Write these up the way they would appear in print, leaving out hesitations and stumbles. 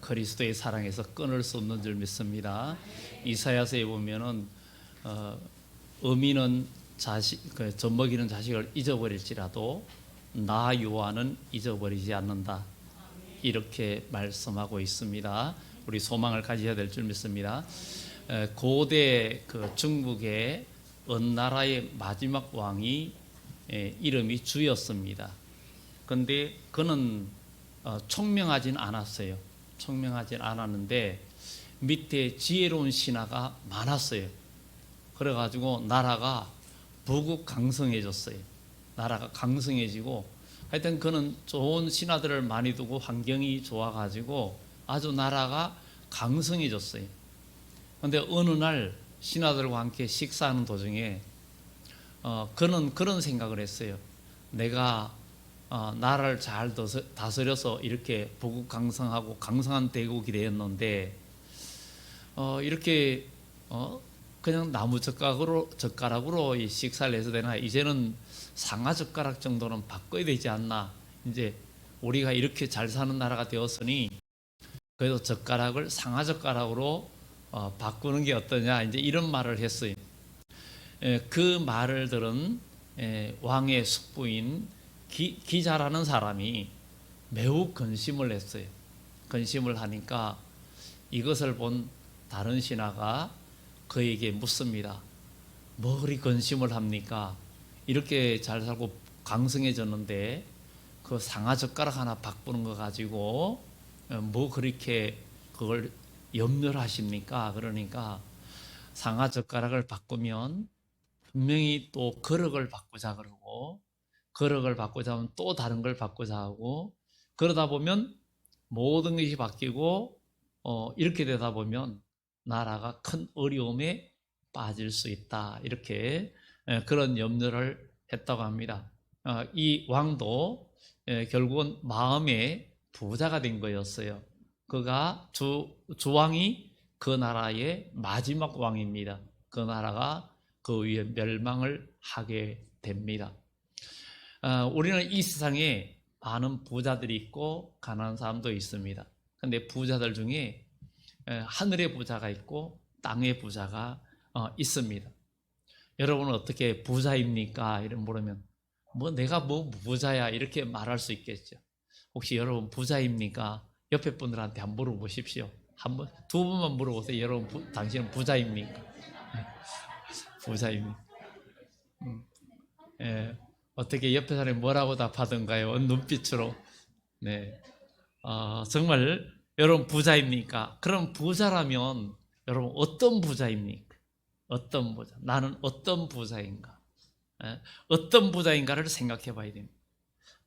그리스도의 사랑에서 끊을 수 없는 줄 믿습니다. 이사야서에 보면은 어미는 젖먹이는 자식을 잊어버릴지라도 나 여호와는 잊어버리지 않는다, 이렇게 말씀하고 있습니다. 우리 소망을 가져야 될 줄 믿습니다. 고대 중국의 어느 나라의 마지막 왕이 이름이 주였습니다. 그런데 그는 총명하진 않았어요. 총명하진 않았는데 밑에 지혜로운 신하가 많았어요. 그래가지고 나라가 부국강성해졌어요. 나라가 강성해지고 하여튼 그는 좋은 신하들을 많이 두고 환경이 좋아가지고 아주 나라가 강성해졌어요. 그런데 어느 날 신하들과 함께 식사하는 도중에 그는 그런 생각을 했어요. 내가 나라를 잘 다스려서 이렇게 부국강성하고 강성한 대국이 되었는데 이렇게 그냥 나무 젓가락으로 이 식사를 해서 되나? 이제는 상하 젓가락 정도는 바꿔야 되지 않나? 이제 우리가 이렇게 잘 사는 나라가 되었으니 그래도 젓가락을 상하 젓가락으로 바꾸는 게 어떠냐? 이제 이런 말을 했어요. 그 말을 들은 왕의 숙부인 기자라는 사람이 매우 근심을 했어요. 근심을 하니까 이것을 본 다른 신하가 그에게 묻습니다. 뭐 그리 근심을 합니까? 이렇게 잘 살고 강성해졌는데 그 상하 젓가락 하나 바꾸는 거 가지고 뭐 그렇게 그걸 염려를 하십니까? 그러니까 상하 젓가락을 바꾸면 분명히 또 거럭을 바꾸자 그러고, 거럭을 바꾸자 하면 또 다른 걸 바꾸자 하고, 그러다 보면 모든 것이 바뀌고 이렇게 되다 보면 나라가 큰 어려움에 빠질 수 있다, 이렇게 그런 염려를 했다고 합니다. 이 왕도 결국은 마음의 부자가 된 거였어요. 그가 주왕이 그 나라의 마지막 왕입니다. 그 나라가 그 위에 멸망을 하게 됩니다. 우리는 이 세상에 많은 부자들이 있고 가난한 사람도 있습니다. 그런데 부자들 중에 하늘의 부자가 있고 땅의 부자가 있습니다. 여러분은 어떻게 부자입니까? 이런 물으면 뭐 내가 뭐 부자야, 이렇게 말할 수 있겠죠. 혹시 여러분 부자입니까? 옆에 분들한테 한번 물어보십시오. 두 번만 물어보세요. 여러분 당신은 부자입니까? 부자입니까? 어떻게 옆에 사람이 뭐라고 답하던가요? 눈빛으로. 네. 정말 여러분 부자입니까? 그럼 부자라면 여러분 어떤 부자입니까? 어떤 부자? 나는 어떤 부자인가? 어떤 부자인가를 생각해 봐야 됩니다.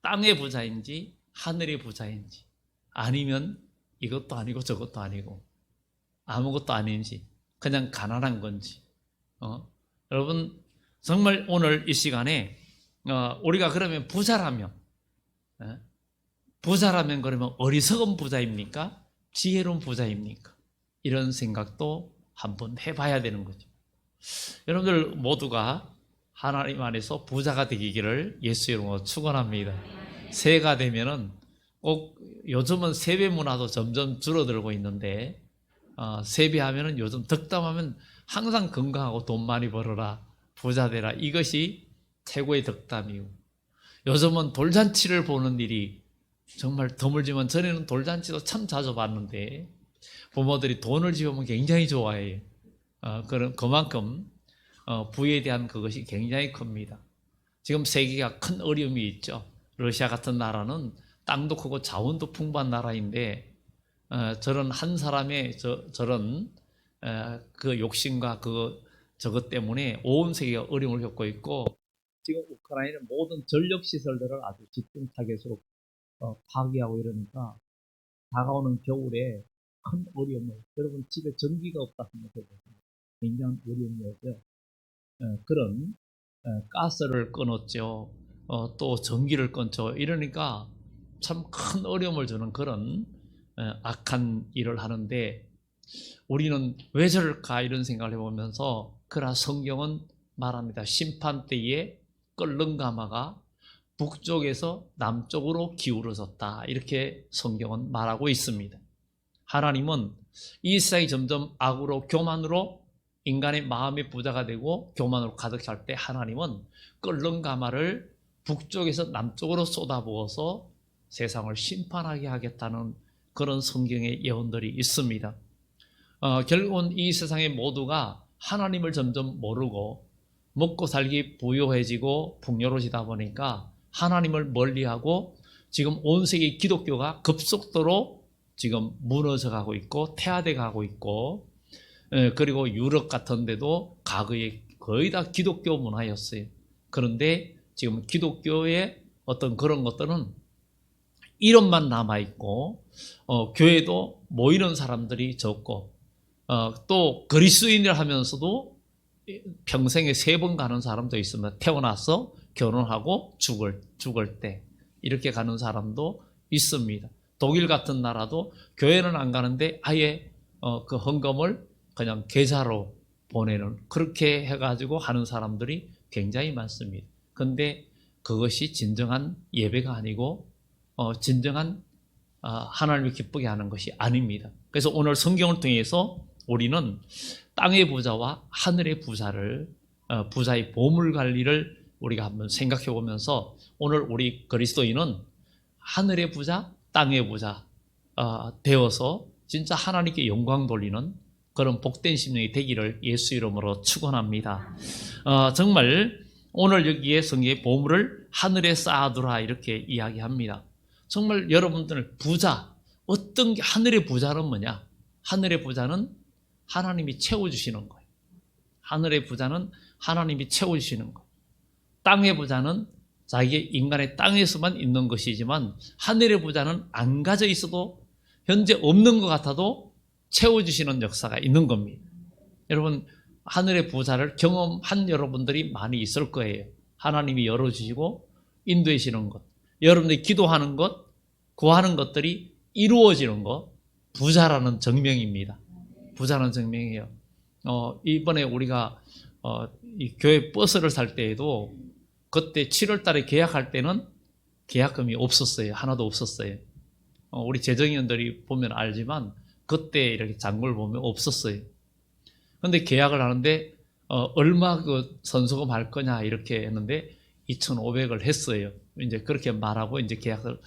땅의 부자인지 하늘의 부자인지, 아니면 이것도 아니고 저것도 아니고 아무것도 아닌지 그냥 가난한 건지. 여러분 정말 오늘 이 시간에 우리가 그러면 부자라면 그러면 어리석은 부자입니까? 지혜로운 부자입니까? 이런 생각도 한번 해봐야 되는 거죠. 여러분들 모두가 하나님 안에서 부자가 되기를 예수 이름으로 축원합니다. 새해가 되면은 꼭, 요즘은 세배 문화도 점점 줄어들고 있는데 세배하면은 요즘 덕담하면 항상 건강하고 돈 많이 벌어라, 부자 되라, 이것이 최고의 덕담이고, 요즘은 돌잔치를 보는 일이 정말 드물지만 전에는 돌잔치도 참 자주 봤는데 부모들이 돈을 지으면 굉장히 좋아해요. 그만큼 부에 대한 그것이 굉장히 큽니다. 지금 세계가 큰 어려움이 있죠. 러시아 같은 나라는 땅도 크고 자원도 풍부한 나라인데 저런 한 사람의 저런 그 욕심과 저것 때문에 온 세계가 어려움을 겪고 있고, 지금 우크라이나는 모든 전력 시설들을 아주 집중 타겟으로 파괴하고 이러니까 다가오는 겨울에 큰 어려움을, 여러분 집에 전기가 없다 생각해보세요. 굉장한 어려움이 오죠. 그런 가스를 끊었죠. 또 전기를 끊죠. 이러니까 참 큰 어려움을 주는 그런 악한 일을 하는데, 우리는 왜 저럴까 이런 생각을 해보면서, 그러나 성경은 말합니다. 심판 때에 끓는 가마가 북쪽에서 남쪽으로 기울어졌다, 이렇게 성경은 말하고 있습니다. 하나님은 이 세상이 점점 악으로 교만으로 인간의 마음의 부자가 되고 교만으로 가득 찰 때 하나님은 끓는 가마를 북쪽에서 남쪽으로 쏟아부어서 세상을 심판하게 하겠다는 그런 성경의 예언들이 있습니다. 결국은 이 세상의 모두가 하나님을 점점 모르고 먹고 살기 부유해지고 풍요로워지다 보니까 하나님을 멀리하고 지금 온 세계 기독교가 급속도로 지금 무너져 가고 있고 퇴화돼 가고 있고, 그리고 유럽 같은 데도 과거에 거의 다 기독교 문화였어요. 그런데 지금 기독교의 어떤 그런 것들은 이름만 남아있고, 교회도 모이는 사람들이 적고, 또 그리스도인을 하면서도 평생에 3번 가는 사람도 있습니다. 태어나서 결혼하고 죽을 때 이렇게 가는 사람도 있습니다. 독일 같은 나라도 교회는 안 가는데 아예 그 헌금을 그냥 계좌로 보내는, 그렇게 해가지고 하는 사람들이 굉장히 많습니다. 그런데 그것이 진정한 예배가 아니고 진정한 하나님을 기쁘게 하는 것이 아닙니다. 그래서 오늘 성경을 통해서 우리는 땅의 부자와 하늘의 부자를, 부자의 보물 관리를 우리가 한번 생각해 보면서 오늘 우리 그리스도인은 하늘의 부자, 땅의 부자 되어서 진짜 하나님께 영광 돌리는 그런 복된 심령이 되기를 예수 이름으로 축원합니다. 정말 오늘 여기에 성경의 보물을 하늘에 쌓아두라 이렇게 이야기합니다. 정말 여러분들 부자, 어떤 게 하늘의 부자는 뭐냐? 하늘의 부자는 하나님이 채워주시는 거예요. 하늘의 부자는 하나님이 채워주시는 거예요. 땅의 부자는 자기 인간의 땅에서만 있는 것이지만 하늘의 부자는 안 가져 있어도 현재 없는 것 같아도 채워주시는 역사가 있는 겁니다. 여러분, 하늘의 부자를 경험한 여러분들이 많이 있을 거예요. 하나님이 열어주시고 인도해주시는 것, 여러분들이 기도하는 것, 구하는 것들이 이루어지는 것, 부자라는 증명입니다. 부자라는 증명이에요. 이번에 우리가 이 교회 버스를 살 때에도 그때 7월 달에 계약할 때는 계약금이 없었어요. 하나도 없었어요. 우리 재정위원들이 보면 알지만 그때 이렇게 잔고를 보면 없었어요. 그런데 계약을 하는데 얼마 그 선수금 할 거냐 이렇게 했는데 2,500을 했어요. 이제 그렇게 말하고 이제 계약을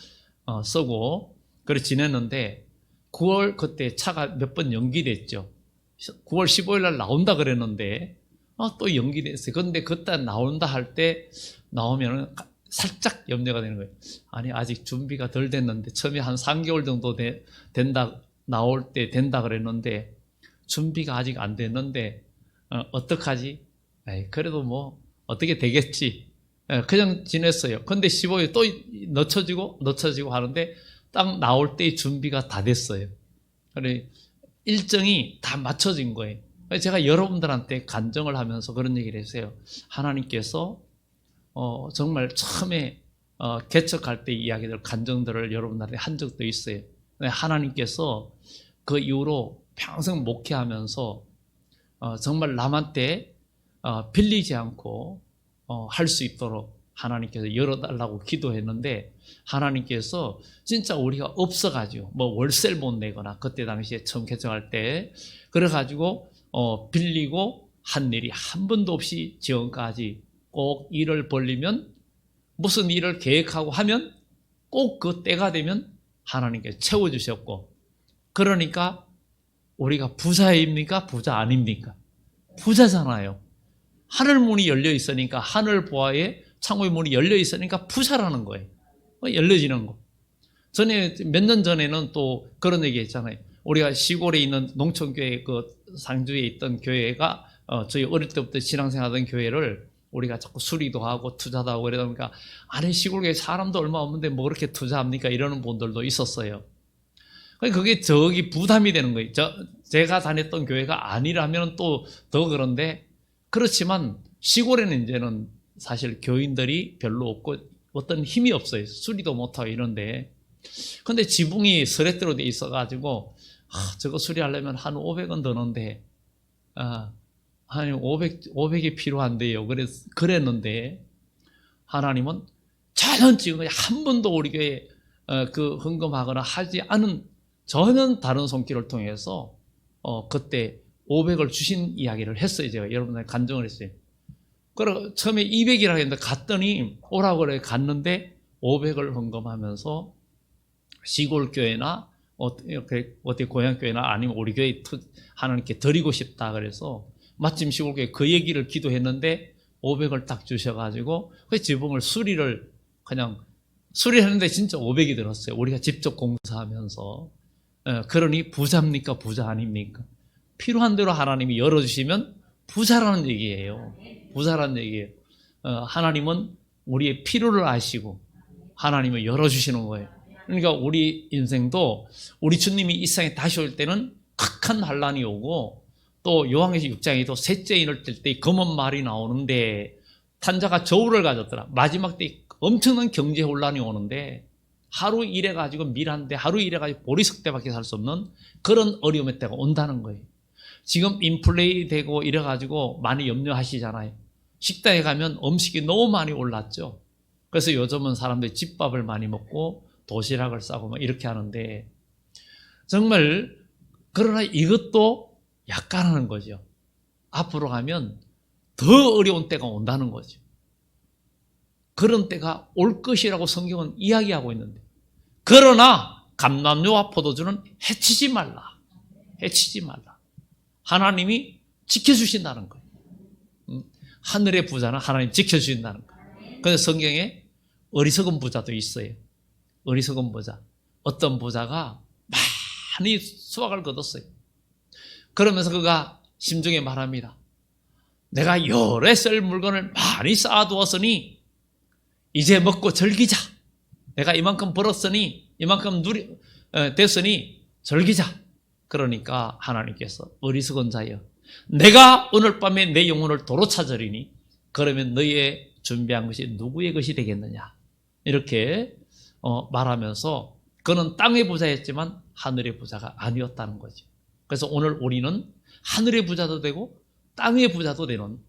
쓰고 그렇게 지냈는데 9월 그때 차가 몇 번 연기됐죠. 9월 15일 날 나온다 그랬는데 또 연기됐어요. 그런데 그때 나온다 할 때 나오면 살짝 염려가 되는 거예요. 아니 아직 준비가 덜 됐는데 처음에 한 3개월 정도 된다, 나올 때 된다 그랬는데 준비가 아직 안 됐는데 어떡하지? 그래도 뭐 어떻게 되겠지. 그냥 지냈어요. 근데 15일 또 늦춰지고 하는데 딱 나올 때 준비가 다 됐어요. 그래 일정이 다 맞춰진 거예요. 제가 여러분들한테 간증을 하면서 그런 얘기를 했어요. 하나님께서 정말 처음에 개척할 때 이야기들, 간증들을 여러분들한테 한 적도 있어요. 하나님께서 그 이후로 평생 목회하면서 정말 남한테 빌리지 않고 할 수 있도록 하나님께서 열어달라고 기도했는데 하나님께서 진짜 우리가 없어가지고 뭐 월세를 못 내거나 그때 당시에 처음 개척할 때 그래가지고 빌리고 한 일이 한 번도 없이 지금까지 꼭 일을 벌리면 무슨 일을 계획하고 하면 꼭 그 때가 되면 하나님께서 채워주셨고, 그러니까 우리가 부자입니까? 부자 아닙니까? 부자잖아요. 하늘 문이 열려 있으니까, 하늘 보아에 창호의 문이 열려 있으니까 부자라는 거예요. 열려지는 거. 전에 몇 년 전에는 또 그런 얘기 했잖아요. 우리가 시골에 있는 농촌교회, 그 상주에 있던 교회가 저희 어릴 때부터 신앙생활하던 교회를 우리가 자꾸 수리도 하고 투자도 하고 이러다 보니까 아니 시골에 사람도 얼마 없는데 뭐 그렇게 투자합니까? 이러는 분들도 있었어요. 그게 저기 부담이 되는 거예요. 제가 다녔던 교회가 아니라면 또 더 그런데, 그렇지만 시골에는 이제는 사실 교인들이 별로 없고 어떤 힘이 없어요. 수리도 못하고 이런데. 근데 지붕이 서랫대로 돼 있어가지고 저거 수리하려면 한 500원 드는데 한 500이 필요한데요. 그랬는데 하나님은 전혀 지금 한 번도 우리 교회에 그 헌금하거나 하지 않은 전혀 다른 손길을 통해서 그때 500을 주신 이야기를 했어요. 제가 여러분들 간증을 했어요. 그래 처음에 200이라고 했는데 갔더니 오라고 그래 갔는데 500을 헌금하면서 시골 교회나 어디 고향 교회나 아니면 우리 교회 하나님께 드리고 싶다 그래서 마침 시골 교회 그 얘기를 기도했는데 500을 딱 주셔가지고 그 지붕을 수리했는데 진짜 500이 들었어요. 우리가 직접 공사하면서. 그러니 부자입니까? 부자 아닙니까? 필요한 대로 하나님이 열어주시면 부자라는 얘기예요. 부자라는 얘기예요. 하나님은 우리의 필요를 아시고 하나님을 열어주시는 거예요. 그러니까 우리 인생도 우리 주님이 이 세상에 다시 올 때는 극한 환란이 오고 또 요한계시 6장에도 셋째 인을 뜰 때 검은 말이 나오는데 탄자가 저울을 가졌더라. 마지막 때 엄청난 경제 혼란이 오는데 하루 일해가지고 밀한데 하루 일해가지고 보리석대밖에 살 수 없는 그런 어려움의 때가 온다는 거예요. 지금 인플레이 되고 이래가지고 많이 염려하시잖아요. 식당에 가면 음식이 너무 많이 올랐죠. 그래서 요즘은 사람들이 집밥을 많이 먹고 도시락을 싸고 막 이렇게 하는데 정말 그러나 이것도 약간하는 거죠. 앞으로 가면 더 어려운 때가 온다는 거죠. 그런 때가 올 것이라고 성경은 이야기하고 있는데 그러나 감람류와 포도주는 해치지 말라. 해치지 말라. 하나님이 지켜주신다는 거예요. 하늘의 부자는 하나님 지켜주신다는 거예요. 그래서 성경에 어리석은 부자도 있어요. 어리석은 부자. 어떤 부자가 많이 수확을 거뒀어요. 그러면서 그가 심중에 말합니다. 내가 여러 썰 물건을 많이 쌓아두었으니 이제 먹고 즐기자. 내가 이만큼 벌었으니 이만큼 됐으니 즐기자. 그러니까 하나님께서 어리석은 자여 내가 오늘 밤에 내 영혼을 도로 찾으리니 그러면 너희의 준비한 것이 누구의 것이 되겠느냐. 이렇게 말하면서 그는 땅의 부자였지만 하늘의 부자가 아니었다는 거죠. 그래서 오늘 우리는 하늘의 부자도 되고 땅의 부자도 되는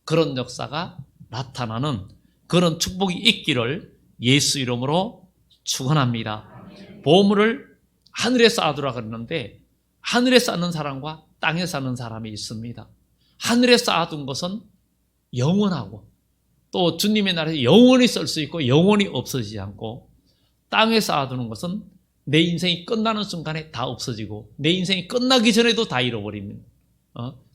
그런 역사가 나타나는 그런 축복이 있기를 예수 이름으로 축원합니다. 보물을 하늘에 쌓아두라 그러는데 하늘에 쌓는 사람과 땅에 쌓는 사람이 있습니다. 하늘에 쌓아둔 것은 영원하고 또 주님의 나라에서 영원히 쓸 수 있고 영원히 없어지지 않고 땅에 쌓아두는 것은 내 인생이 끝나는 순간에 다 없어지고 내 인생이 끝나기 전에도 다 잃어버립니다.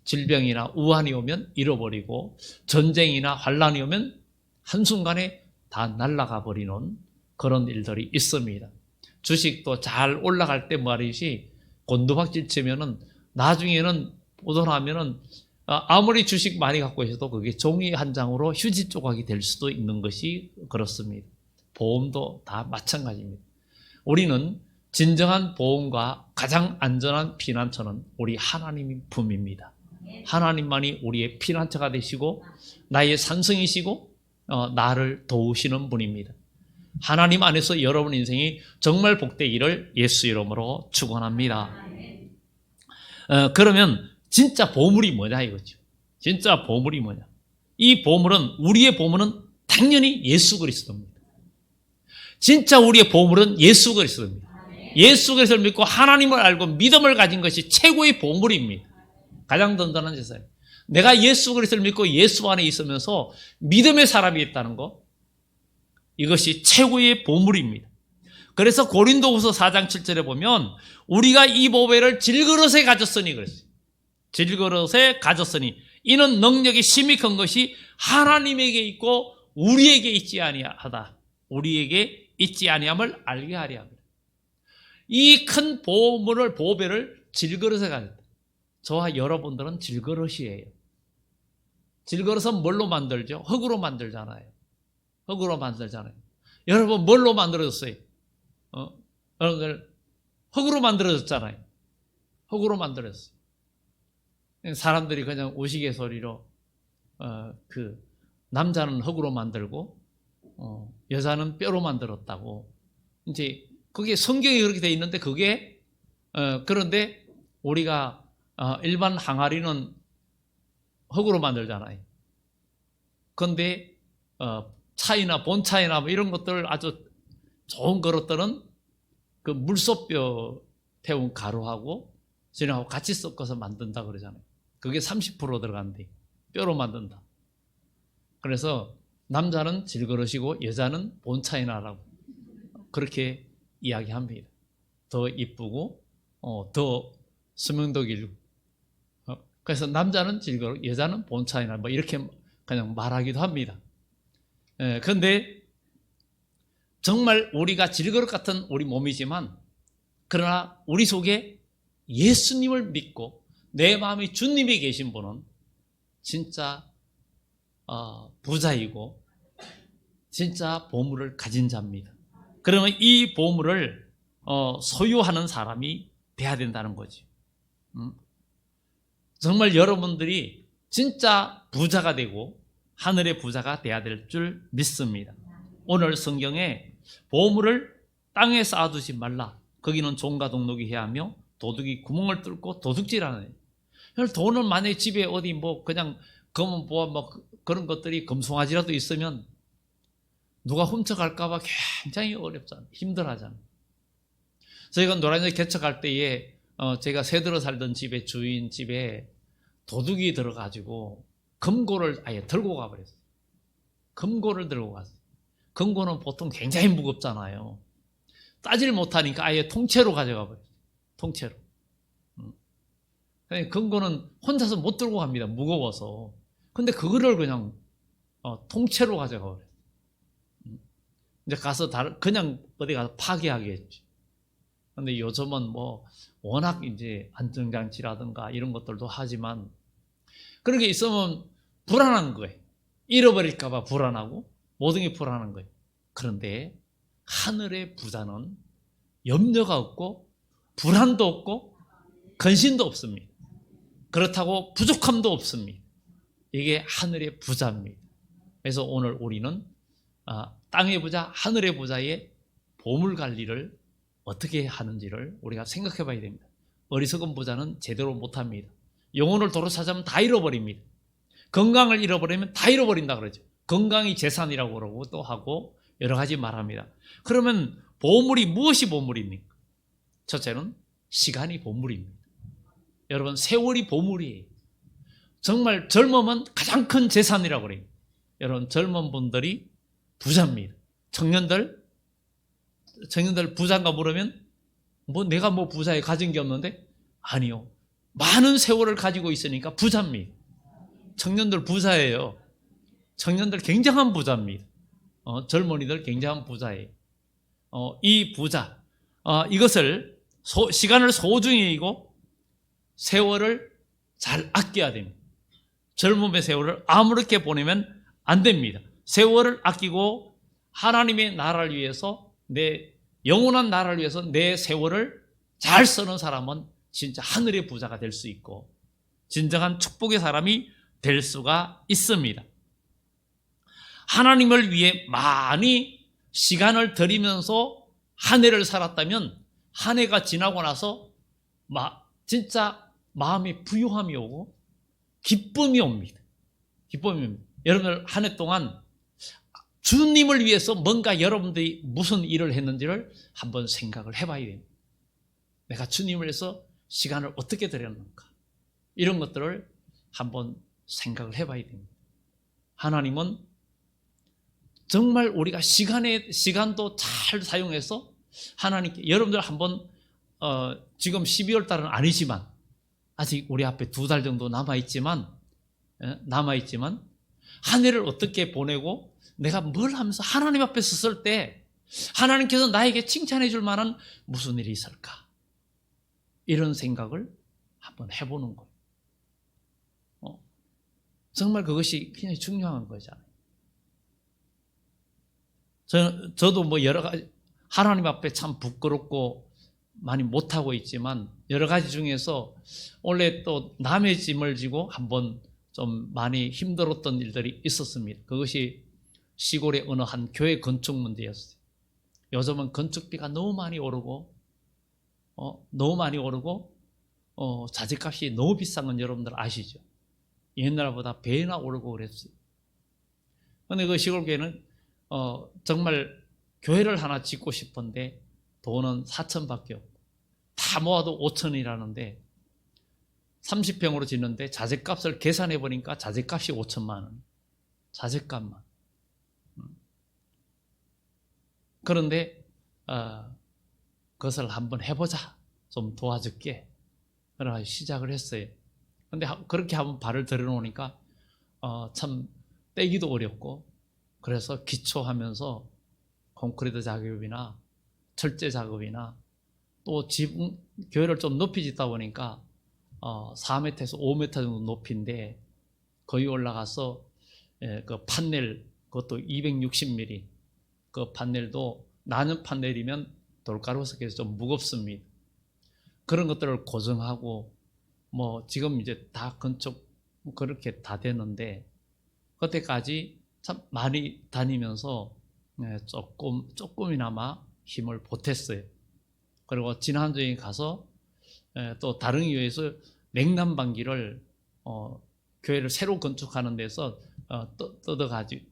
질병이나 우환이 오면 잃어버리고 전쟁이나 환란이 오면 한순간에 다 날아가 버리는 그런 일들이 있습니다. 주식도 잘 올라갈 때 말이지 곤두박질 치면은 나중에는 보존하면은 아무리 주식 많이 갖고 있어도 그게 종이 한 장으로 휴지 조각이 될 수도 있는 것이 그렇습니다. 보험도 다 마찬가지입니다. 우리는 진정한 보험과 가장 안전한 피난처는 우리 하나님의 품입니다. 하나님만이 우리의 피난처가 되시고 나의 산성이시고 나를 도우시는 분입니다. 하나님 안에서 여러분 인생이 정말 복되기를 예수 이름으로 축원합니다. 그러면 진짜 보물이 뭐냐 이거죠. 진짜 보물이 뭐냐. 이 보물은 우리의 보물은 당연히 예수 그리스도입니다. 진짜 우리의 보물은 예수 그리스도입니다. 예수 그리스도를 믿고 하나님을 알고 믿음을 가진 것이 최고의 보물입니다. 가장 든든한 제사예요. 내가 예수 그리스도를 믿고 예수 안에 있으면서 믿음의 사람이 있다는 것, 이것이 최고의 보물입니다. 그래서 고린도후서 4장 7절에 보면 우리가 이 보배를 질그릇에 가졌으니 그랬어요. 질그릇에 가졌으니 이는 능력이 심히 큰 것이 하나님에게 있고 우리에게 있지 아니하다. 우리에게 있지 아니함을 알게 하려 합니다. 이 큰 보배를 질그릇에 가졌다. 저와 여러분들은 질그릇이에요. 질그릇은 뭘로 만들죠? 흙으로 만들잖아요. 흙으로 만들잖아요. 여러분 뭘로 만들어졌어요? 여러분들 흙으로 만들어졌잖아요. 흙으로 만들어졌어요. 사람들이 그냥 우스갯소리로 남자는 흙으로 만들고 여자는 뼈로 만들었다고. 이제 그게 성경에 그렇게 돼 있는데 그게 그런데 우리가 일반 항아리는 흙으로 만들잖아요. 그런데 차이나 본차이나 뭐 이런 것들 아주 좋은 그릇들은 그 물소뼈 태운 가루하고 진하고 같이 섞어서 만든다 그러잖아요. 그게 30% 들어간대. 뼈로 만든다. 그래서 남자는 질그릇이고 여자는 본차에 나라고 그렇게 이야기합니다. 더 이쁘고 더 수명도 길고 그래서 남자는 질그릇, 여자는 본차에 나 뭐 이렇게 그냥 말하기도 합니다. 그런데 정말 우리가 질그릇 같은 우리 몸이지만 그러나 우리 속에 예수님을 믿고 내 마음에 주님이 계신 분은 진짜 부자이고 진짜 보물을 가진 자입니다. 그러면 이 보물을 소유하는 사람이 돼야 된다는 거죠. 정말 여러분들이 진짜 부자가 되고 하늘의 부자가 돼야 될 줄 믿습니다. 오늘 성경에 보물을 땅에 쌓아두지 말라. 거기는 종과 동록이 해하며 도둑이 구멍을 뚫고 도둑질하네. 돈은 만약에 집에 어디 뭐 그냥 검은 보아 뭐 그런 것들이 금송아지라도 있으면 누가 훔쳐갈까봐 굉장히 어렵잖아요. 힘들어하잖아요. 저희가 노량진 개척할 때에 제가 새들어 살던 집에 주인 집에 도둑이 들어가지고 금고를 아예 들고 가버렸어요. 금고를 들고 갔어요. 금고는 보통 굉장히 무겁잖아요. 따질 못하니까 아예 통째로 가져가 버렸어요. 통째로. 금고는 혼자서 못 들고 갑니다. 무거워서. 근데 그거를 그냥 통째로 가져가 버렸어요. 이제 가서 그냥 어디 가서 파괴하겠지. 근데 요즘은 뭐 워낙 이제 안전장치라든가 이런 것들도 하지만 그런 게 있으면 불안한 거예요. 잃어버릴까봐 불안하고 모든 게 불안한 거예요. 그런데 하늘의 부자는 염려가 없고 불안도 없고 근심도 없습니다. 그렇다고 부족함도 없습니다. 이게 하늘의 부자입니다. 그래서 오늘 우리는 땅의 부자, 하늘의 부자의 보물 관리를 어떻게 하는지를 우리가 생각해 봐야 됩니다. 어리석은 부자는 제대로 못합니다. 영혼을 도로 찾으면 다 잃어버립니다. 건강을 잃어버리면 다 잃어버린다 그러죠. 건강이 재산이라고 그러고 또 하고 여러 가지 말합니다. 그러면 보물이 무엇이 보물입니까? 첫째는 시간이 보물입니다. 여러분 세월이 보물이에요. 정말 젊으면 가장 큰 재산이라고 그래요. 여러분 젊은 분들이 부자입니다. 청년들 부자인가 물으면 뭐 내가 뭐 부자에 가진 게 없는데 아니요. 많은 세월을 가지고 있으니까 부자입니다. 청년들 부자예요. 청년들 굉장한 부자입니다. 젊은이들 굉장한 부자예요. 이 부자 이것을 시간을 소중히 여기고 세월을 잘 아껴야 됩니다. 젊음의 세월을 아무렇게 보내면 안 됩니다. 세월을 아끼고 하나님의 나라를 위해서 내 영원한 나라를 위해서 내 세월을 잘 쓰는 사람은 진짜 하늘의 부자가 될 수 있고 진정한 축복의 사람이 될 수가 있습니다. 하나님을 위해 많이 시간을 들이면서 한 해를 살았다면 한 해가 지나고 나서 진짜 마음에 부유함이 오고 기쁨이 옵니다. 기쁨이 옵니다. 여러분들 한 해 동안 주님을 위해서 뭔가 여러분들이 무슨 일을 했는지를 한번 생각을 해봐야 됩니다. 내가 주님을 위해서 시간을 어떻게 들였는가 이런 것들을 한번 생각을 해봐야 됩니다. 하나님은 정말 우리가 시간도 잘 사용해서 하나님께 여러분들 한번 지금 12월 달은 아니지만 아직 우리 앞에 2달 정도 남아있지만 한 해를 어떻게 보내고 내가 뭘 하면서 하나님 앞에 섰을 때 하나님께서 나에게 칭찬해 줄 만한 무슨 일이 있을까 이런 생각을 한번 해보는 거예요. 정말 그것이 굉장히 중요한 거잖아요. 저도 뭐 여러 가지 하나님 앞에 참 부끄럽고 많이 못하고 있지만 여러 가지 중에서 원래 또 남의 짐을 지고 한번 좀 많이 힘들었던 일들이 있었습니다. 그것이 시골의 어느 한 교회 건축 문제였어요. 요즘은 건축비가 너무 많이 오르고 자재값이 너무 비싼 건 여러분들 아시죠? 옛날보다 배나 오르고 그랬어요. 그런데 그 시골 교회는 정말 교회를 하나 짓고 싶은데 돈은 4천밖에 없고 다 모아도 5천이라는데 30평으로 짓는데 자재값을 계산해 보니까 자재값이 5천만 원. 자재값만. 그런데 그것을 한번 해보자. 좀 도와줄게. 그래서 시작을 했어요. 근데 그렇게 한번 발을 들여놓으니까 참 떼기도 어렵고, 그래서 기초하면서 콘크리트 작업이나 철제 작업이나 또 교회를 좀 높이 짓다 보니까 4m에서 5m 정도 높이인데 거의 올라가서 그 판넬, 그것도 260mm, 그 판넬도 나는 판넬이면 돌가루 섞여서 좀 무겁습니다. 그런 것들을 고정하고 뭐 지금 이제 다 건축 그렇게 다 되는데, 그때까지 참 많이 다니면서 조금이나마 힘을 보탰어요. 그리고 지난주에 가서 또 다른 교회에서 냉난방기를 교회를 새로 건축하는 데서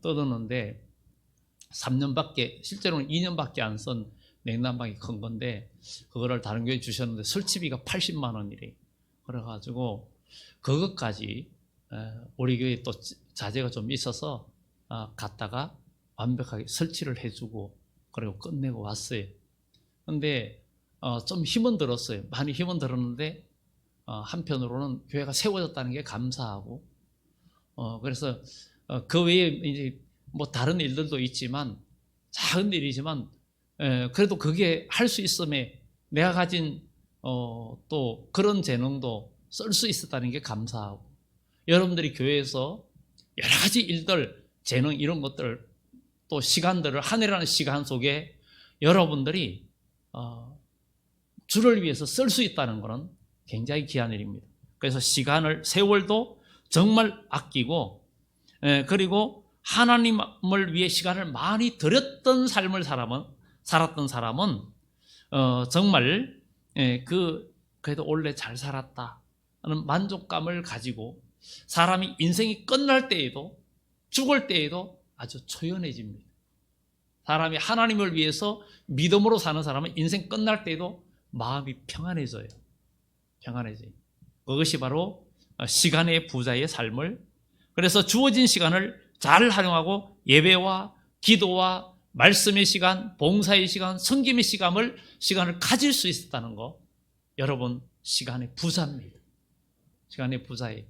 뜯었는데 3년밖에, 실제로는 2년밖에 안 쓴 냉난방이 큰 건데 그거를 다른 교회에 주셨는데 설치비가 80만 원이래요. 그래가지고 그것까지 우리 교회에 또 자재가 좀 있어서 갔다가 완벽하게 설치를 해주고 그리고 끝내고 왔어요. 근데 좀 힘은 들었어요. 많이 힘은 들었는데 한편으로는 교회가 세워졌다는 게 감사하고, 그래서 그 외에 이제 뭐 다른 일들도 있지만 작은 일이지만 그래도 그게 할 수 있음에 내가 가진 또 그런 재능도 쓸 수 있었다는 게 감사하고, 여러분들이 교회에서 여러 가지 일들, 재능 이런 것들 또 시간들을, 한 해라는 시간 속에 여러분들이 주를 위해서 쓸 수 있다는 것은 굉장히 귀한 일입니다. 그래서 시간을, 세월도 정말 아끼고, 그리고 하나님을 위해 시간을 많이 들였던 삶을 살았던 사람은 정말 그래도 원래 잘 살았다 하는 만족감을 가지고 사람이 인생이 끝날 때에도, 죽을 때에도 아주 초연해집니다. 사람이 하나님을 위해서 믿음으로 사는 사람은 인생 끝날 때에도 마음이 평안해져요. 평안해져요. 그것이 바로 시간의 부자의 삶을, 그래서 주어진 시간을 잘 활용하고 예배와 기도와 말씀의 시간, 봉사의 시간, 섬김의 시간을 가질 수 있었다는 거, 여러분 시간의 부자입니다. 시간의 부자예요.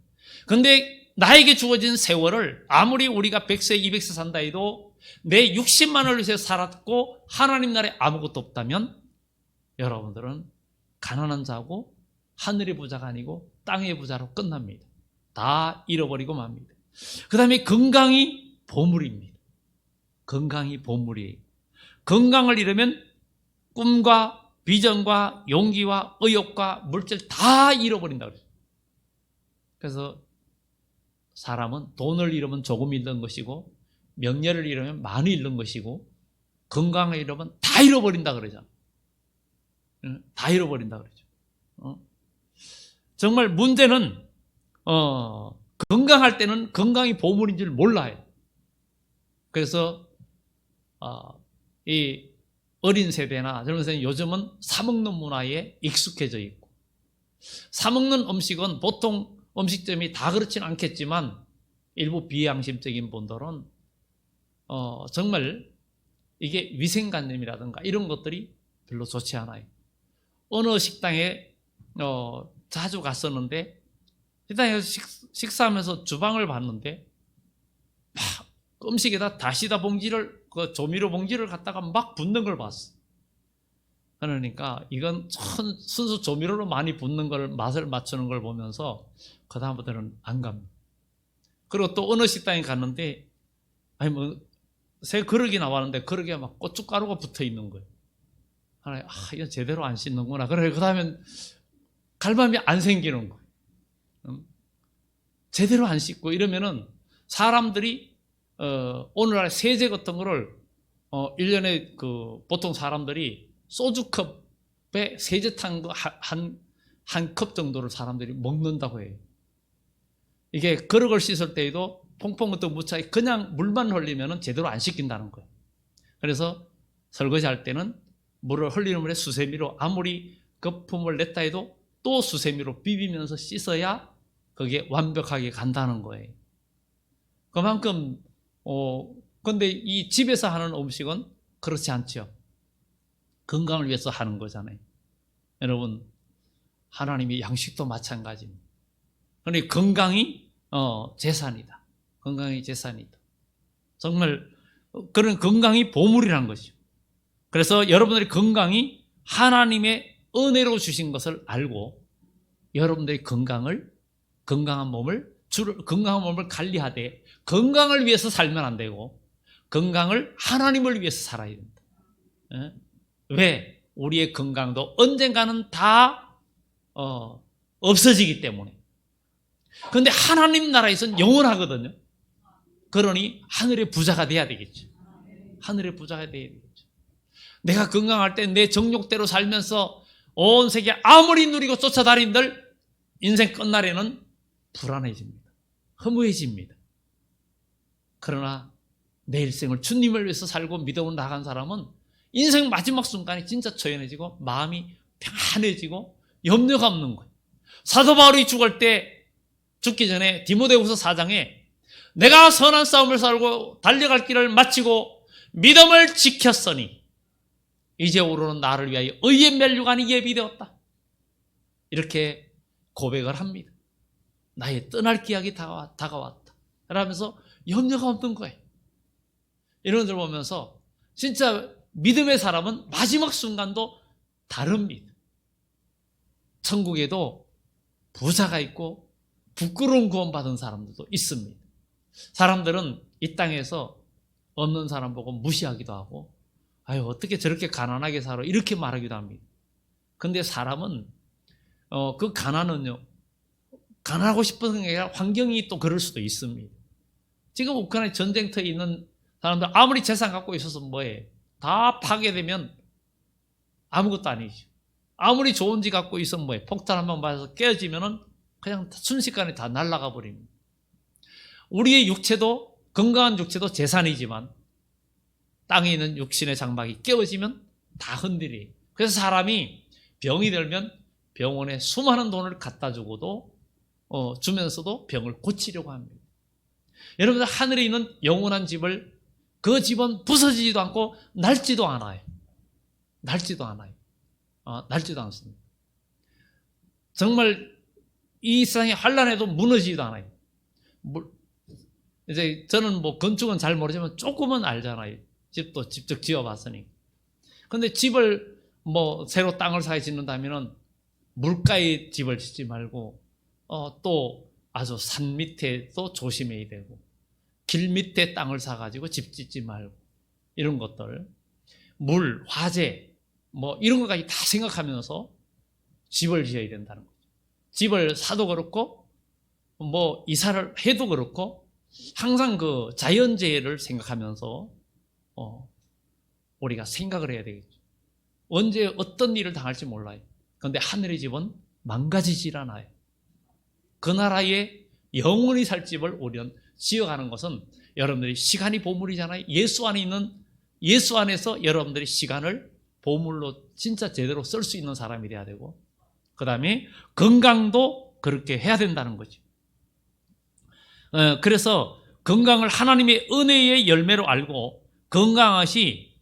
그런데 나에게 주어진 세월을 아무리 우리가 100세, 200세 산다 해도 내 60만 원을 위해서 살았고 하나님 나라에 아무것도 없다면 여러분들은 가난한 자고 하늘의 부자가 아니고 땅의 부자로 끝납니다. 다 잃어버리고 맙니다. 그 다음에 건강이 보물입니다. 건강이 보물이에요. 건강을 잃으면 꿈과 비전과 용기와 의욕과 물질 다 잃어버린다고 그래요. 그래서 사람은 돈을 잃으면 조금 잃는 것이고 명예를 잃으면 많이 잃는 것이고 건강을 잃으면 다 잃어버린다 그러잖아. 다 잃어버린다 그러죠. 정말 문제는 건강할 때는 건강이 보물인 줄 몰라요. 그래서 이 어린 세대나 젊은 세대는 요즘은 사먹는 문화에 익숙해져 있고, 사먹는 음식은 보통 음식점이 다 그렇지는 않겠지만 일부 비양심적인 분들은 정말 이게 위생관념이라든가 이런 것들이 별로 좋지 않아요. 어느 식당에 자주 갔었는데 식당에서 식사하면서 주방을 봤는데 막 음식에다 다시다 봉지를, 그 조미료 봉지를 갖다가 막 붓는 걸 봤어. 그러니까 이건 순수 조미료로 많이 붓는 걸, 맛을 맞추는 걸 보면서 그 다음부터는 안 갑니다. 그리고 또 어느 식당에 갔는데 아니 뭐 새 그릇이 나왔는데 그릇에 막 고춧가루가 붙어 있는 거예요. 하나, 이건 제대로 안 씻는구나. 그래 그 다음엔 갈망이 안 생기는 거예요. 제대로 안 씻고 이러면은 사람들이 오늘날 세제 같은 거를 1년에 보통 사람들이 소주컵에 세제 탄 거 한 컵 정도를 사람들이 먹는다고 해요. 이게 그릇을 씻을 때에도 퐁퐁 같은 무차에 그냥 물만 흘리면 제대로 안 씻긴다는 거예요. 그래서 설거지할 때는 물을 흘리는 물에 수세미로 아무리 거품을 냈다 해도 또 수세미로 비비면서 씻어야 그게 완벽하게 간다는 거예요. 그만큼 근데 이 집에서 하는 음식은 그렇지 않죠. 건강을 위해서 하는 거잖아요. 여러분, 하나님의 양식도 마찬가지입니다. 그러니 건강이 재산이다. 건강이 재산이다. 정말 그런 건강이 보물이란 것이죠. 그래서 여러분들의 건강이 하나님의 은혜로 주신 것을 알고 여러분들의 건강한 몸을 관리하되 건강을 위해서 살면 안 되고 건강을 하나님을 위해서 살아야 된다. 왜? 우리의 건강도 언젠가는 다 없어지기 때문에. 그런데 하나님 나라에서는 영원하거든요. 그러니 하늘의 부자가 돼야 되겠죠. 하늘의 부자가 돼야 되겠죠. 내가 건강할 때 내 정욕대로 살면서 온 세계 아무리 누리고 쫓아다닌들 인생 끝날에는 불안해집니다. 허무해집니다. 그러나 내 일생을 주님을 위해서 살고 믿음을 나간 사람은 인생 마지막 순간에 진짜 초연해지고 마음이 평안해지고 염려가 없는 거예요. 사도 바울이 죽기 전에 디모데후서 4장에 내가 선한 싸움을 살고 달려갈 길을 마치고 믿음을 지켰으니 이제 오르는 나를 위하여 의의 면류관이 예비되었다. 이렇게 고백을 합니다. 나의 떠날 기약이 다가왔다. 그러면서 염려가 없는 거예요. 이런 것을 보면서 진짜 믿음의 사람은 마지막 순간도 다릅니다. 천국에도 부자가 있고 부끄러운 구원받은 사람들도 있습니다. 사람들은 이 땅에서 없는 사람 보고 무시하기도 하고 아유 어떻게 저렇게 가난하게 살아 이렇게 말하기도 합니다. 근데 사람은 그 가난은요 가난하고 싶어서 게 아니라 환경이 또 그럴 수도 있습니다. 지금 우크라이나 전쟁터에 있는 사람들 아무리 재산 갖고 있어서 뭐예요? 다 파괴되면 아무것도 아니죠. 아무리 좋은 집 갖고 있으면 뭐예요? 폭탄 한 번 맞아서 깨어지면은 그냥 순식간에 다 날아가 버립니다. 우리의 육체도 건강한 육체도 재산이지만 땅에 있는 육신의 장막이 깨어지면 다 흔들려요. 그래서 사람이 병이 들면 병원에 수많은 돈을 갖다 주면서도 병을 고치려고 합니다. 여러분들 하늘에 있는 영원한 집을 그 집은 부서지지도 않고 낡지도 않아요. 낡지도 않습니다. 정말 이 세상에 환란해도 무너지지도 않아요. 이제 저는 뭐 건축은 잘 모르지만 조금은 알잖아요. 집도 직접 지어봤으니. 근데 집을 새로 땅을 사서 짓는다면은 물가에 집을 짓지 말고 또 아주 산 밑에 또 조심해야 되고 길 밑에 땅을 사가지고 집 짓지 말고 이런 것들 물, 화재 이런 것까지 다 생각하면서 집을 지어야 된다는 거죠. 집을 사도 그렇고 이사를 해도 그렇고 항상 그 자연재해를 생각하면서 우리가 생각을 해야 되겠죠. 언제 어떤 일을 당할지 몰라요. 그런데 하늘의 집은 망가지질 않아요. 그 나라에 영원히 살 집을 우리는 지어가는 것은 여러분들이 시간이 보물이잖아요. 예수 안에서 여러분들이 시간을 보물로 진짜 제대로 쓸 수 있는 사람이 돼야 되고 그 다음에 건강도 그렇게 해야 된다는 거죠. 그래서 건강을 하나님의 은혜의 열매로 알고 건강하시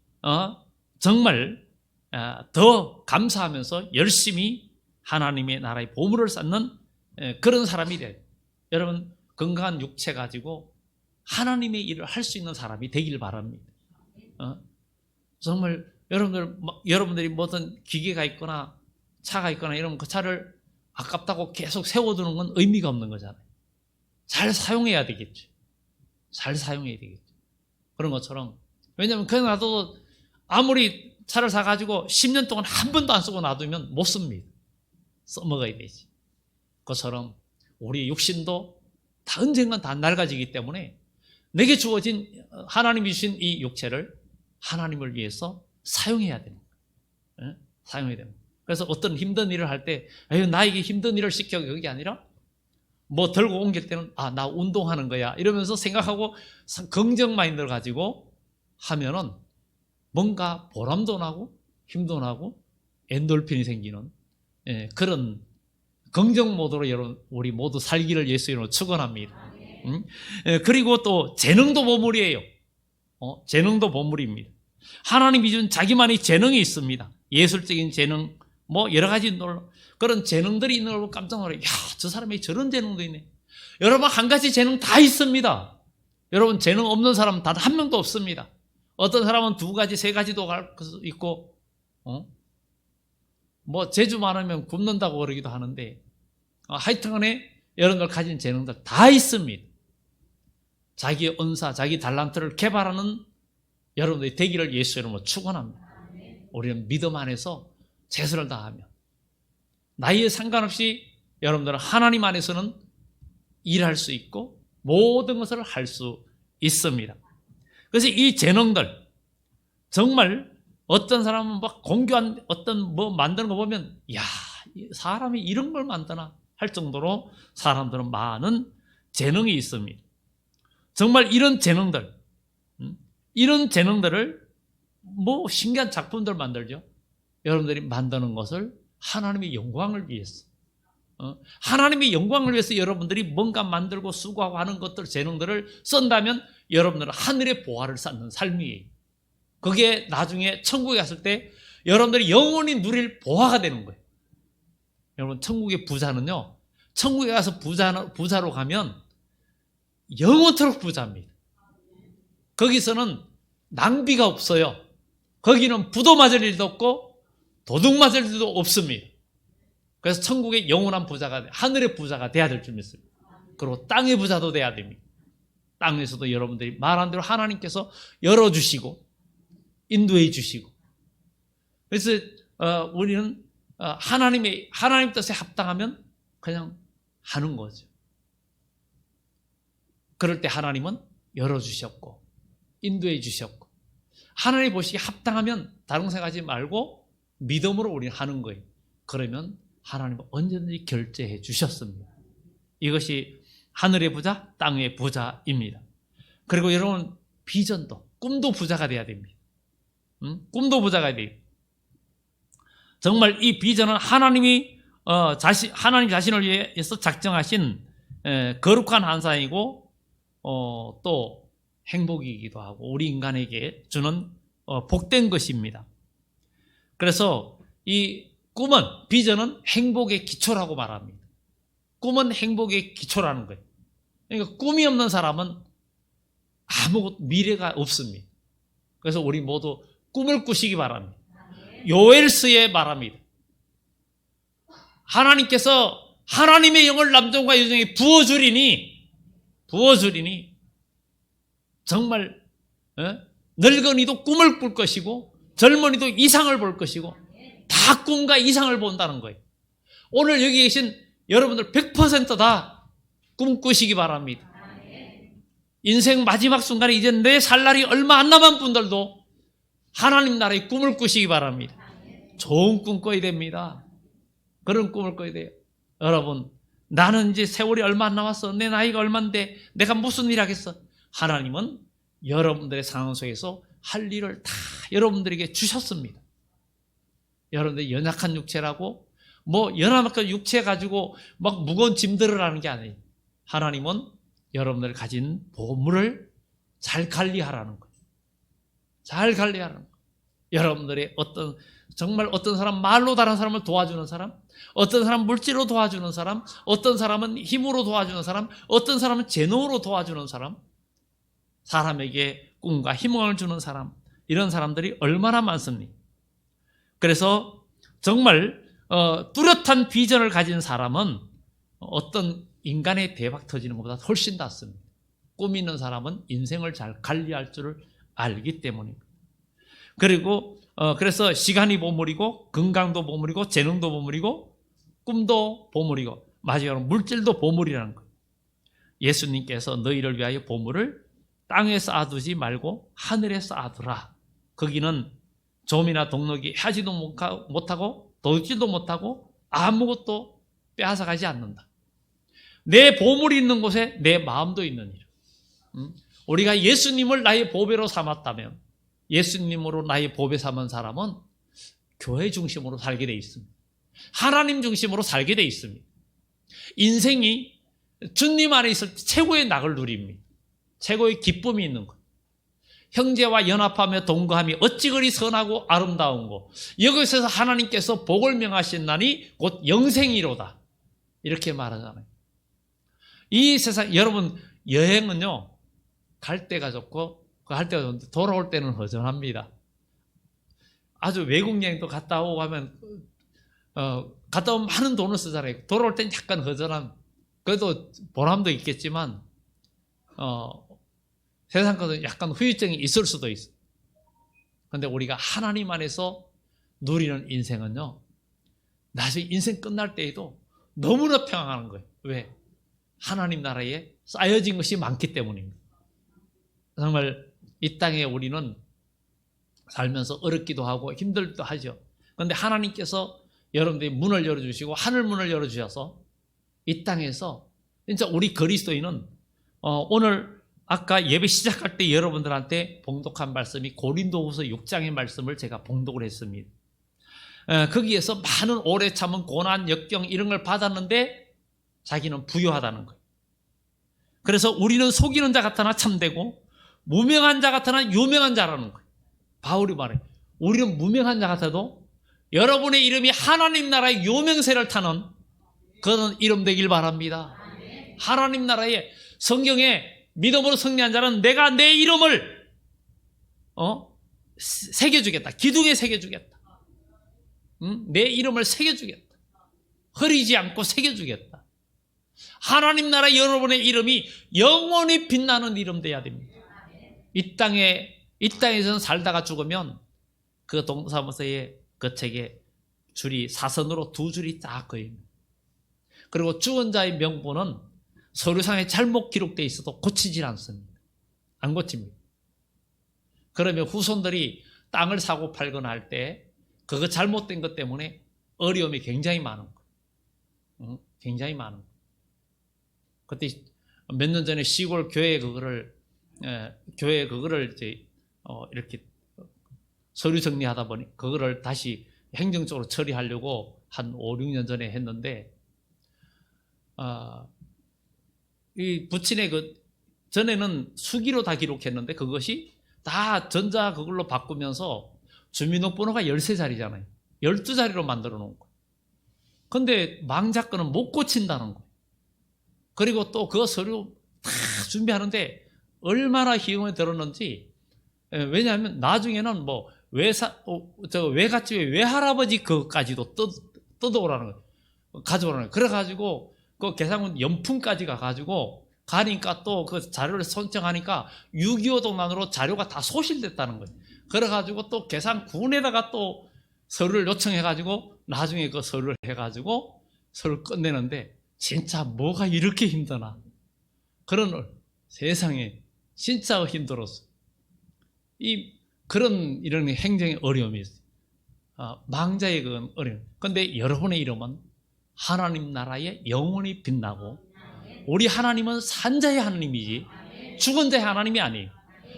정말 더 감사하면서 열심히 하나님의 나라의 보물을 쌓는 그런 사람이 돼요. 여러분 건강한 육체 가지고 하나님의 일을 할 수 있는 사람이 되길 바랍니다. 정말 여러분들이 무슨 기계가 있거나 차가 있거나 이러면 그 차를 아깝다고 계속 세워두는 건 의미가 없는 거잖아요. 잘 사용해야 되겠죠. 그런 것처럼 왜냐하면 그냥 놔둬도 아무리 차를 사가지고 10년 동안 한 번도 안 쓰고 놔두면 못 씁니다. 써먹어야 되지. 그것처럼 우리 육신도 다 언젠간 다 낡아지기 때문에 내게 주어진 하나님이 주신 이 육체를 하나님을 위해서 사용해야 됩니다. 사용해야 됩니다. 그래서 어떤 힘든 일을 할 때 나에게 힘든 일을 시켜 그게 아니라 들고 옮길 때는 나 운동하는 거야 이러면서 생각하고 긍정 마인드를 가지고 하면은 뭔가 보람도 나고 힘도 나고 엔돌핀이 생기는 그런 긍정 모드로 여러분 우리 모두 살기를 예수 이름으로 축원합니다. 그리고 또 재능도 보물이에요. 재능도 보물입니다. 하나님이 준 자기만의 재능이 있습니다. 예술적인 재능, 뭐 여러 가지 그런 재능들이 있는 걸 보고 깜짝 놀라요. 야, 저 사람이 저런 재능도 있네. 여러분 한 가지 재능 다 있습니다. 여러분 재능 없는 사람은 단 한 명도 없습니다. 어떤 사람은 두 가지, 세 가지도 있고, 뭐 재주 많으면 굶는다고 그러기도 하는데, 하여튼간에 여러분들 가진 재능들 다 있습니다. 자기 은사, 자기 달란트를 개발하는 여러분들이 되기를 예수 이름으로 축원합니다. 우리는 믿음 안에서 최선을 다하며 나이에 상관없이 여러분들은 하나님 안에서는 일할 수 있고 모든 것을 할 수 있습니다. 그래서 이 재능들 정말 어떤 사람은 막 공교한 어떤 뭐 만드는 거 보면 야, 사람이 이런 걸 만드나 할 정도로 사람들은 많은 재능이 있습니다. 정말 이런 재능들을 뭐 신기한 작품들 만들죠. 여러분들이 만드는 것을 하나님의 영광을 위해서, 하나님의 영광을 위해서 여러분들이 뭔가 만들고 수고하고 하는 것들, 재능들을 쓴다면 여러분들은 하늘의 보화를 쌓는 삶이에요. 그게 나중에 천국에 갔을 때 여러분들이 영원히 누릴 보화가 되는 거예요. 여러분 천국의 부자는요, 천국에 가서 부자로 가면 영원토록 부자입니다. 거기서는 낭비가 없어요. 거기는 부도 맞을 일도 없고 도둑 맞을 일도 없습니다. 그래서 천국의 영원한 부자가, 하늘의 부자가 돼야 될 줄 믿습니다. 그리고 땅의 부자도 돼야 됩니다. 땅에서도 여러분들이 말한 대로 하나님께서 열어주시고 인도해 주시고, 그래서 우리는 하나님 뜻에 합당하면 그냥 하는 거죠. 그럴 때 하나님은 열어주셨고 인도해 주셨고, 하나님 보시기에 합당하면 다른 생각하지 말고 믿음으로 우리는 하는 거예요. 그러면 하나님은 언제든지 결제해 주셨습니다. 이것이 하늘의 부자, 땅의 부자입니다. 그리고 여러분 비전도, 꿈도 부자가 돼야 됩니다. 꿈도 부자가 돼요. 정말 이 비전은 하나님 자신을 위해서 작정하신 거룩한 환상이고 또 행복이기도 하고 우리 인간에게 주는 복된 것입니다. 그래서 이 꿈은, 비전은 행복의 기초라고 말합니다. 꿈은 행복의 기초라는 거예요. 그러니까 꿈이 없는 사람은 아무 미래가 없습니다. 그래서 우리 모두 꿈을 꾸시기 바랍니다. 요엘스에 말합니다. 하나님께서 하나님의 영을 남종과 여종에게 부어주리니 정말 늙은이도 꿈을 꿀 것이고 젊은이도 이상을 볼 것이고 다 꿈과 이상을 본다는 거예요. 오늘 여기 계신 여러분들 100% 다 꿈꾸시기 바랍니다. 인생 마지막 순간에 이제 내 살 날이 얼마 안 남은 분들도 하나님 나라의 꿈을 꾸시기 바랍니다. 좋은 꿈 꿔야 됩니다. 그런 꿈을 꿔야 돼요. 여러분, 나는 이제 세월이 얼마 안 남았어. 내 나이가 얼마인데 내가 무슨 일 하겠어. 하나님은 여러분들의 상황 속에서 할 일을 다 여러분들에게 주셨습니다. 여러분들 연약한 육체라고 뭐 연약한 육체 가지고 막 무거운 짐들을 하는 게 아니에요. 하나님은 여러분들 가진 보물을 잘 관리하라는 거예요. 잘 관리하라는 거예요. 여러분들의 정말 어떤 사람 말로 다른 사람을 도와주는 사람, 어떤 사람 물질로 도와주는 사람, 어떤 사람은 힘으로 도와주는 사람, 어떤 사람은 재능으로 도와주는 사람, 사람에게 꿈과 희망을 주는 사람, 이런 사람들이 얼마나 많습니까? 그래서 정말 뚜렷한 비전을 가진 사람은 어떤 인간의 대박 터지는 것보다 훨씬 낫습니다. 꿈 있는 사람은 인생을 잘 관리할 줄을 알기 때문입니다. 그리고 그래서 시간이 보물이고 건강도 보물이고 재능도 보물이고 꿈도 보물이고 마지막으로 물질도 보물이라는 거예요. 예수님께서 너희를 위하여 보물을 땅에 쌓아두지 말고 하늘에 쌓아두라. 거기는 좀이나 동력이 하지도 못하고 도둑질도 못하고 아무것도 빼앗아가지 않는다. 내 보물이 있는 곳에 내 마음도 있느니라. 우리가 예수님을 나의 보배로 삼았다면, 예수님으로 나의 보배 삼은 사람은 교회 중심으로 살게 돼 있습니다. 하나님 중심으로 살게 돼 있습니다. 인생이 주님 안에 있을 때 최고의 낙을 누립니다. 최고의 기쁨이 있는 것. 형제와 연합하며 동거함이 어찌 그리 선하고 아름다운 거. 여기서 하나님께서 복을 명하신다니 곧 영생이로다. 이렇게 말하잖아요. 이 세상, 여러분, 여행은요, 갈 때가 좋고, 갈 때가 좋은데, 돌아올 때는 허전합니다. 아주 외국 여행도 갔다 오고 하면, 갔다 오면 많은 돈을 쓰잖아요. 돌아올 땐 약간 허전한, 그래도 보람도 있겠지만, 세상 것은 약간 후유증이 있을 수도 있어요. 그런데 우리가 하나님 안에서 누리는 인생은요, 나중에 인생 끝날 때에도 너무나 평안한 거예요. 왜? 하나님 나라에 쌓여진 것이 많기 때문입니다. 정말 이 땅에 우리는 살면서 어렵기도 하고 힘들기도 하죠. 그런데 하나님께서 여러분들이 문을 열어주시고 하늘 문을 열어주셔서 이 땅에서 진짜 우리 그리스도인은 오늘 아까 예배 시작할 때 여러분들한테 봉독한 말씀이 고린도후서 6장의 말씀을 제가 봉독을 했습니다. 거기에서 많은 오래 참은 고난, 역경 이런 걸 받았는데 자기는 부유하다는 거예요. 그래서 우리는 속이는 자 같으나 참되고 무명한 자 같으나 유명한 자라는 거예요. 바울이 말해요. 우리는 무명한 자 같아도 여러분의 이름이 하나님 나라의 유명세를 타는 그런 이름 되길 바랍니다. 하나님 나라의 성경에 믿음으로 승리한 자는 내가 내 이름을 새겨주겠다. 기둥에 새겨주겠다. 내 이름을 새겨주겠다. 흐리지 않고 새겨주겠다. 하나님 나라 여러분의 이름이 영원히 빛나는 이름 돼야 됩니다. 이 땅에서는 살다가 죽으면 그 동사무소에 그 책에 줄이 사선으로 두 줄이 딱 그입니다. 그리고 죽은 자의 명부는 서류상에 잘못 기록되어 있어도 고치질 않습니다. 안 고칩니다. 그러면 후손들이 땅을 사고 팔거나 할 때 그거 잘못된 것 때문에 어려움이 굉장히 많은 거예요. 굉장히 많은 거예요. 그때 몇 년 전에 시골 교회 그거를 이제 이렇게 서류 정리하다 보니 그거를 다시 행정적으로 처리하려고 한 5, 6년 전에 했는데 이 부친의 전에는 수기로 다 기록했는데 그것이 다 전자 그걸로 바꾸면서 주민등록번호가 13자리잖아요. 12자리로 만들어 놓은 거예요. 근데 망작권은 못 고친다는 거예요. 그리고 또 그 서류 다 준비하는데 얼마나費용이 들었는지, 왜냐하면 나중에는 뭐 외갓집의 외할아버지 그까지도 뜯어오라는 거예요. 가져오라는 거예요. 그래가지고 그 계산군 연품까지 가가지고 가니까 또 그 자료를 선정하니까 6.25 동란으로 자료가 다 소실됐다는 거예요. 그래가지고 또 계산군에다가 또 서류를 요청해가지고 나중에 그 서류를 해가지고 서류를 끝내는데 진짜 뭐가 이렇게 힘드나. 그런 세상에 진짜 힘들었어. 이런 행정의 어려움이 있어요. 망자의 그건 어려움. 근데 여러분의 이름은 하나님 나라에 영원히 빛나고 우리 하나님은 산자의 하나님이지 죽은 자의 하나님이 아니에요.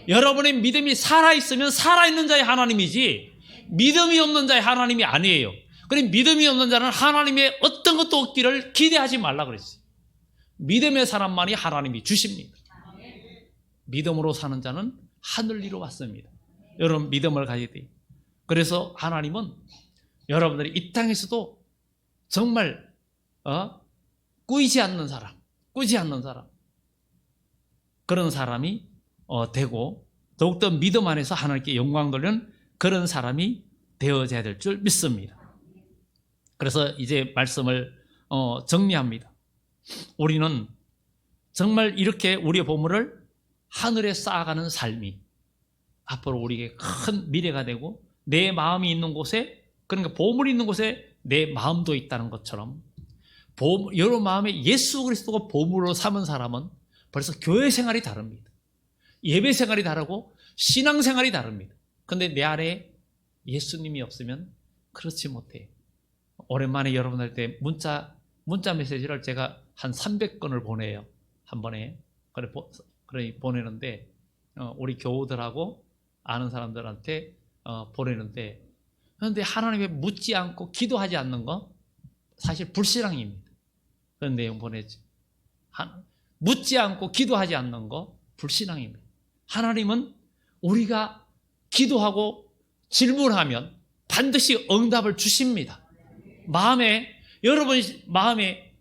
여러분의 믿음이 살아있으면 살아있는 자의 하나님이지 믿음이 없는 자의 하나님이 아니에요. 그럼 믿음이 없는 자는 하나님의 어떤 것도 없기를 기대하지 말라 그랬어요. 믿음의 사람만이 하나님이 주십니다. 믿음으로 사는 자는 하늘 위로 왔습니다. 여러분 믿음을 가져야 돼요. 그래서 하나님은 여러분들이 이 땅에서도 정말 꾸이지 않는 사람 그런 사람이 되고 더욱더 믿음 안에서 하나님께 영광 돌리는 그런 사람이 되어져야 될 줄 믿습니다. 그래서 이제 말씀을 정리합니다. 우리는 정말 이렇게 우리의 보물을 하늘에 쌓아가는 삶이 앞으로 우리에게 큰 미래가 되고 내 마음이 있는 곳에, 그러니까 보물이 있는 곳에 내 마음도 있다는 것처럼 여러 마음에 예수 그리스도가 보물로 삼은 사람은 벌써 교회 생활이 다릅니다. 예배 생활이 다르고 신앙 생활이 다릅니다. 그런데 내 안에 예수님이 없으면 그렇지 못해요. 오랜만에 여러분들한테 문자 메시지를 제가 한 300건을 보내요. 한 번에. 그래 보내는데 우리 교우들하고 아는 사람들한테 보내는데, 그런데 하나님께 묻지 않고 기도하지 않는 거, 사실 불신앙입니다. 그런 내용 보내지. 묻지 않고 기도하지 않는 거 불신앙입니다. 하나님은 우리가 기도하고 질문하면 반드시 응답을 주십니다. 여러분 마음에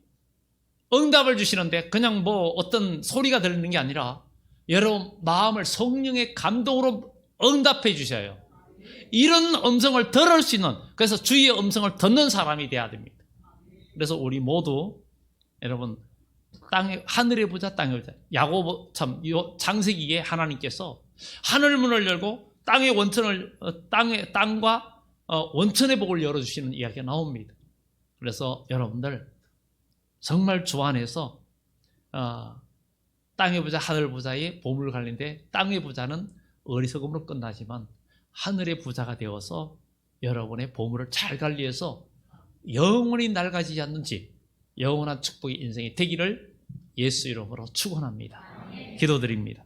응답을 주시는데 그냥 뭐 어떤 소리가 들리는 게 아니라 여러분 마음을 성령의 감동으로 응답해 주셔요. 이런 음성을 들을 수 있는, 그래서 주의 음성을 듣는 사람이 돼야 됩니다. 그래서 우리 모두 여러분 하늘의 부자 땅의 부자, 야고보 참 창세기에 하나님께서 하늘 문을 열고 땅과 원천의 복을 열어주시는 이야기가 나옵니다. 그래서 여러분들 정말 주 안에서 땅의 부자, 하늘 부자의 보물을 갈리는데 땅의 부자는 어리석음으로 끝나지만 하늘의 부자가 되어서 여러분의 보물을 잘 관리해서 영원히 낡아지지 않는 집, 영원한 축복의 인생이 되기를 예수 이름으로 축원합니다. 기도드립니다.